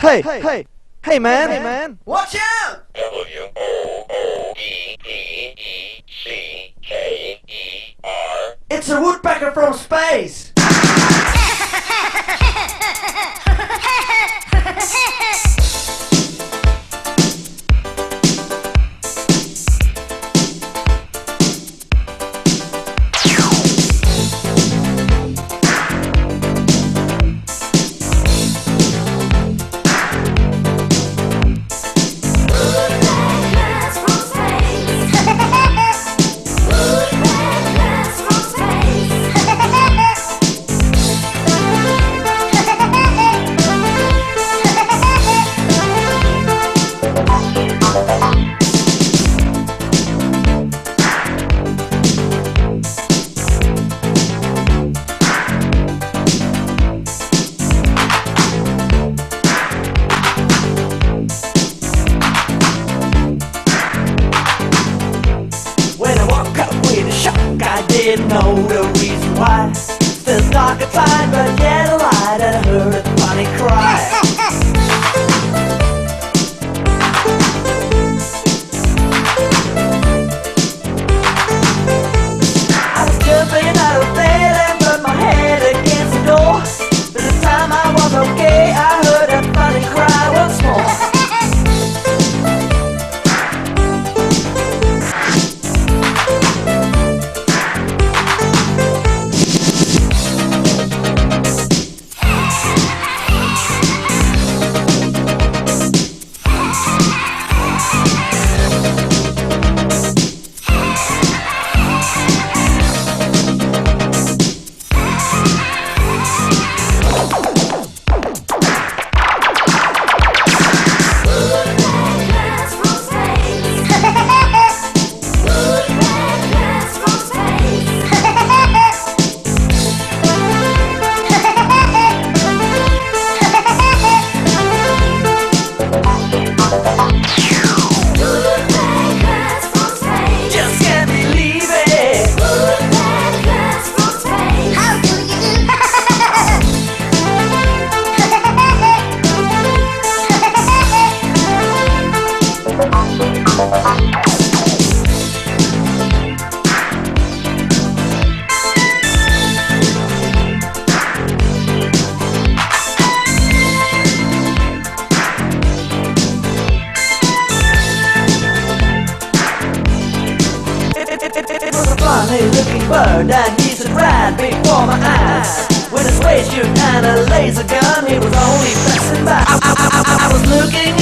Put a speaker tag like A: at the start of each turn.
A: Hey, man!
B: Watch out!
C: Woodpecker.
B: It's a woodpecker from space! I didn't know the reason why. Still dark inside, but yet a light, and I heard a funny cry. I was jumping out of bed and put my head against the door. But this time I was okay, I heard a funny cry once more. Funny looking bird that used to ride before my eyes. With a space suit and a laser gun, he was only passing by. I was looking